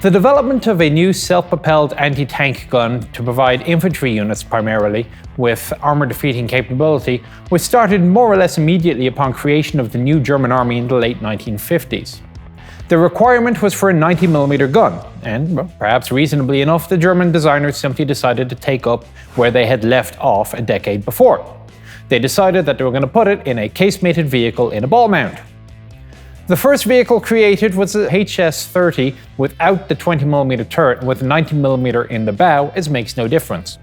The development of a new self-propelled anti-tank gun to provide infantry units primarily with armor-defeating capability was started more or less immediately upon creation of the new German army in the late 1950s. The requirement was for a 90mm gun, and well, perhaps reasonably enough, the German designers simply decided to take up where they had left off a decade before. They decided that they were going to put it in a casemated vehicle in a ball mount. The first vehicle created was the HS-30 without the 20mm turret and with a 90mm in the bow, as makes no difference.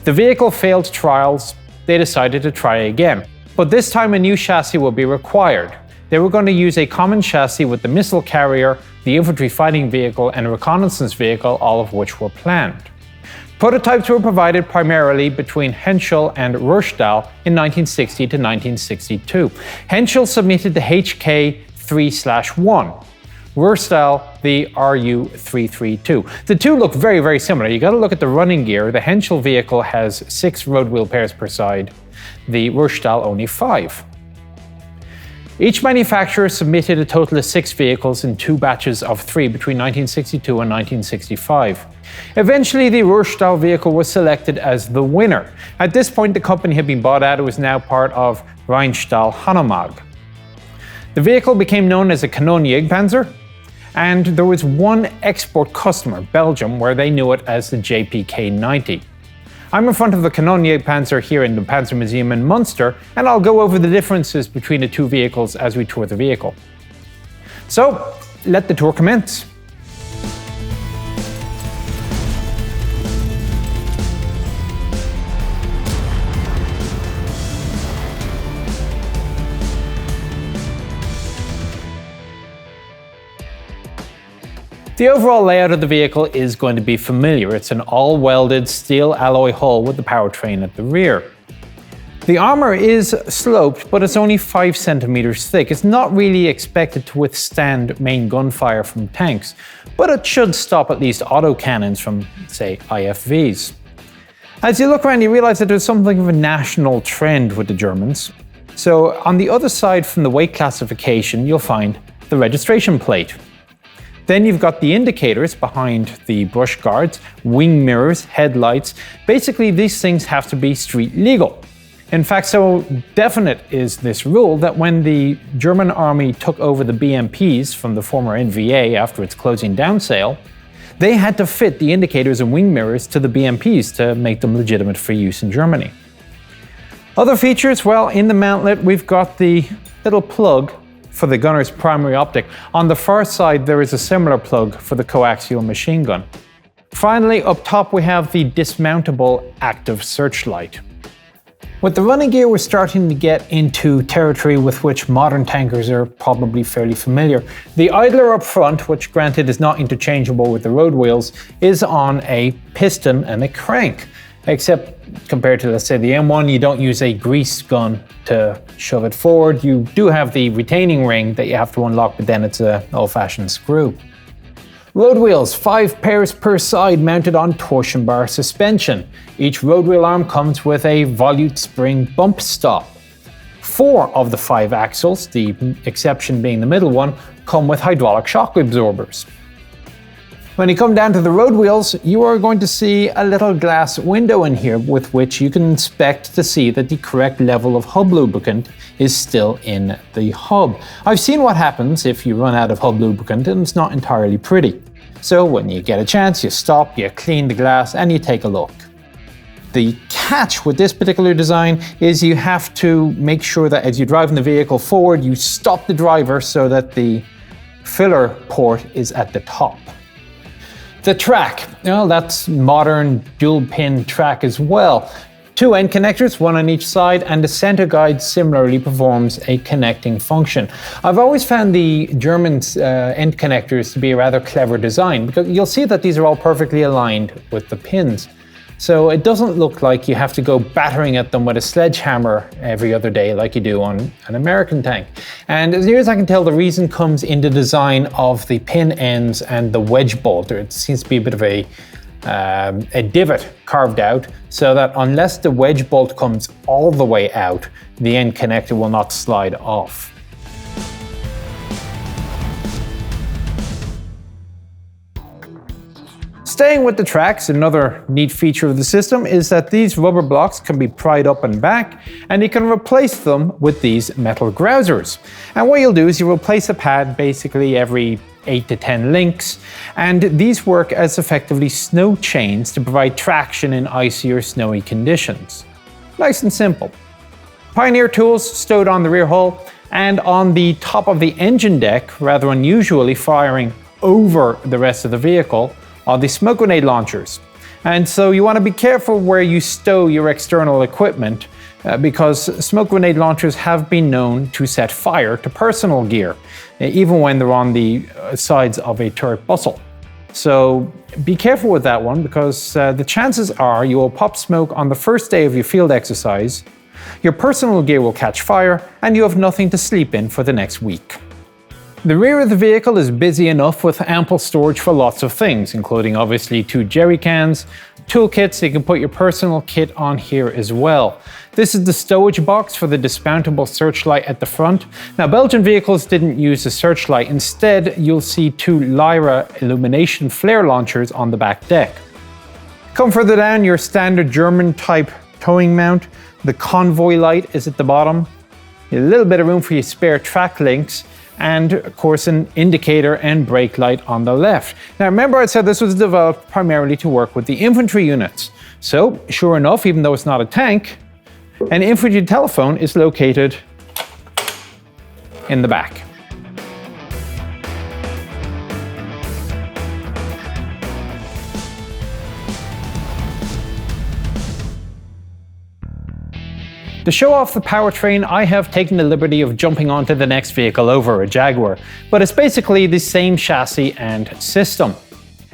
The vehicle failed trials. They decided to try again, but this time a new chassis would be required. They were going to use a common chassis with the missile carrier, the infantry fighting vehicle, and a reconnaissance vehicle, all of which were planned. Prototypes were provided primarily between Henschel and Ruhrstahl in 1960 to 1962. Henschel submitted the HK3/1, Ruhrstahl the RU332. The two look very, very similar. You got to look at the running gear. The Henschel vehicle has 6 road wheel pairs per side, the Ruhrstahl only 5. Each manufacturer submitted a total of 6 vehicles in 2 batches of 3 between 1962 and 1965. Eventually, the Ruhrstahl vehicle was selected as the winner. At this point, the company had been bought out. It was now part of Rheinstahl Hanomag. The vehicle became known as a Kanonenjagdpanzer, and there was one export customer, Belgium, where they knew it as the JPK-90. I'm in front of the Kanonenjagdpanzer here in the Panzer Museum in Munster, and I'll go over the differences between the two vehicles as we tour the vehicle. So, let the tour commence. The overall layout of the vehicle is going to be familiar. It's an all-welded steel alloy hull with the powertrain at the rear. The armor is sloped, but it's only 5 centimeters thick. It's not really expected to withstand main gunfire from tanks, but it should stop at least autocannons from, say, IFVs. As you look around, you realize that there's something of a national trend with the Germans. So on the other side from the weight classification, you'll find the registration plate. Then you've got the indicators behind the brush guards, wing mirrors, headlights. Basically, these things have to be street legal. In fact, so definite is this rule that when the German army took over the BMPs from the former NVA after its closing down sale, they had to fit the indicators and wing mirrors to the BMPs to make them legitimate for use in Germany. Other features, well, in the mantlet, we've got the little plug for the gunner's primary optic. On the far side, there is a similar plug for the coaxial machine gun. Finally, up top, we have the dismountable active searchlight. With the running gear, we're starting to get into territory with which modern tankers are probably fairly familiar. The idler up front, which granted is not interchangeable with the road wheels, is on a piston and a crank. Except compared to, let's say, the M1, you don't use a grease gun to shove it forward. You do have the retaining ring that you have to unlock, but then it's an old-fashioned screw. Road wheels, 5 pairs per side mounted on torsion bar suspension. Each road wheel arm comes with a volute spring bump stop. 4 of the 5 axles, the exception being the middle one, come with hydraulic shock absorbers. When you come down to the road wheels, you are going to see a little glass window in here with which you can inspect to see that the correct level of hub lubricant is still in the hub. I've seen what happens if you run out of hub lubricant, and it's not entirely pretty. So when you get a chance, you stop, you clean the glass, and you take a look. The catch with this particular design is you have to make sure that as you're driving the vehicle forward, you stop the driver so that the filler port is at the top. The track, well, that's modern dual-pin track as well. 2 end connectors, 1 on each side, and the center guide similarly performs a connecting function. I've always found the German end connectors to be a rather clever design, because you'll see that these are all perfectly aligned with the pins. So it doesn't look like you have to go battering at them with a sledgehammer every other day like you do on an American tank. And as near as I can tell, the reason comes in the design of the pin ends and the wedge bolt. It seems to be a bit of a divot carved out so that unless the wedge bolt comes all the way out, the end connector will not slide off. Staying with the tracks, another neat feature of the system is that these rubber blocks can be pried up and back, and you can replace them with these metal grousers. And what you'll do is you replace a pad basically every 8 to 10 links, and these work as effectively snow chains to provide traction in icy or snowy conditions. Nice and simple. Pioneer tools stowed on the rear hull, and on the top of the engine deck, rather unusually firing over the rest of the vehicle, are the smoke grenade launchers. And so you want to be careful where you stow your external equipment because smoke grenade launchers have been known to set fire to personal gear, even when they're on the sides of a turret bustle. So be careful with that one because the chances are you will pop smoke on the first day of your field exercise, your personal gear will catch fire, and you have nothing to sleep in for the next week. The rear of the vehicle is busy enough with ample storage for lots of things, including obviously 2 jerry cans, toolkits, so you can put your personal kit on here as well. This is the stowage box for the dismountable Searchlight at the front. Now, Belgian vehicles didn't use the Searchlight. Instead, you'll see 2 Lyra illumination flare launchers on the back deck. Come further down, your standard German type towing mount. The convoy light is at the bottom. A little bit of room for your spare track links, and of course an indicator and brake light on the left. Now remember I said this was developed primarily to work with the infantry units. So sure enough, even though it's not a tank, an infantry telephone is located in the back. To show off the powertrain, I have taken the liberty of jumping onto the next vehicle over, a Jaguar, but it's basically the same chassis and system.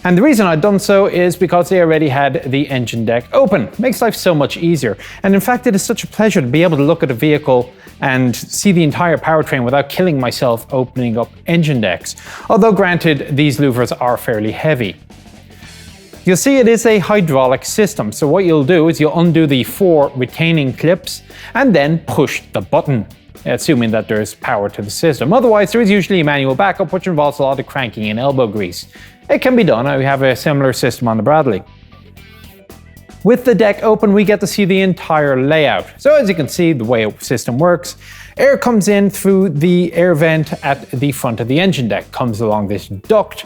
And the reason I've done so is because they already had the engine deck open. Makes life so much easier. And in fact, it is such a pleasure to be able to look at a vehicle and see the entire powertrain without killing myself opening up engine decks. Although granted, these louvers are fairly heavy. You'll see it is a hydraulic system, so what you'll do is you'll undo the 4 retaining clips and then push the button, assuming that there's power to the system. Otherwise, there is usually a manual backup, which involves a lot of cranking and elbow grease. It can be done. We have a similar system on the Bradley. With the deck open, we get to see the entire layout. So as you can see, the way the system works, air comes in through the air vent at the front of the engine deck, comes along this duct,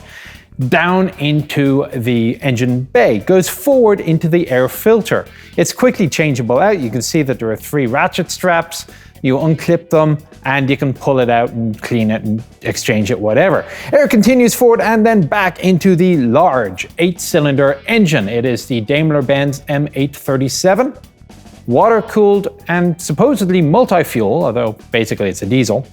down into the engine bay, goes forward into the air filter. It's quickly changeable out. You can see that there are 3 ratchet straps. You unclip them and you can pull it out and clean it and exchange it, whatever. Air continues forward and then back into the large 8-cylinder engine. It is the Daimler-Benz M837, water-cooled and supposedly multi-fuel, although basically it's a diesel.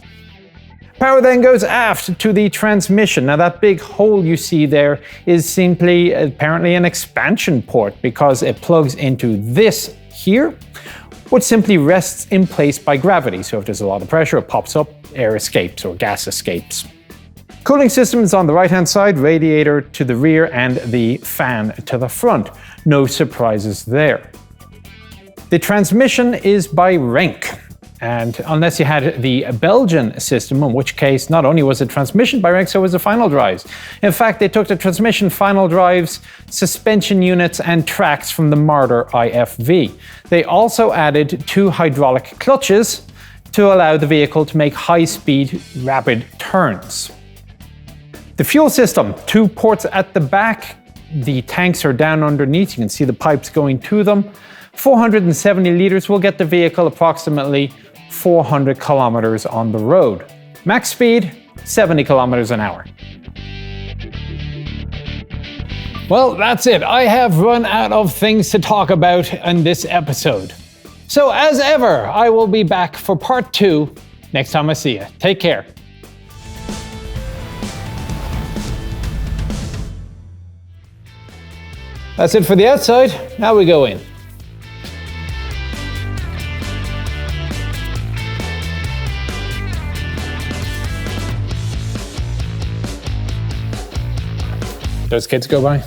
Power then goes aft to the transmission. Now that big hole you see there is simply apparently an expansion port because it plugs into this here, which simply rests in place by gravity. So if there's a lot of pressure, it pops up, air escapes or gas escapes. Cooling system is on the right-hand side, radiator to the rear and the fan to the front. No surprises there. The transmission is by Renk. And unless you had the Belgian system, in which case not only was the transmission by Renk, so was the final drives. In fact, they took the transmission, final drives, suspension units, and tracks from the Marder IFV. They also added 2 hydraulic clutches to allow the vehicle to make high-speed, rapid turns. The fuel system, 2 ports at the back. The tanks are down underneath. You can see the pipes going to them. 470 liters will get the vehicle approximately 400 kilometers on the road. Max speed, 70 kilometers an hour. Well, that's it. I have run out of things to talk about in this episode. So as ever, I will be back for part 2 next time I see you. Take care. That's it for the outside. Now we go in. Those kids go by?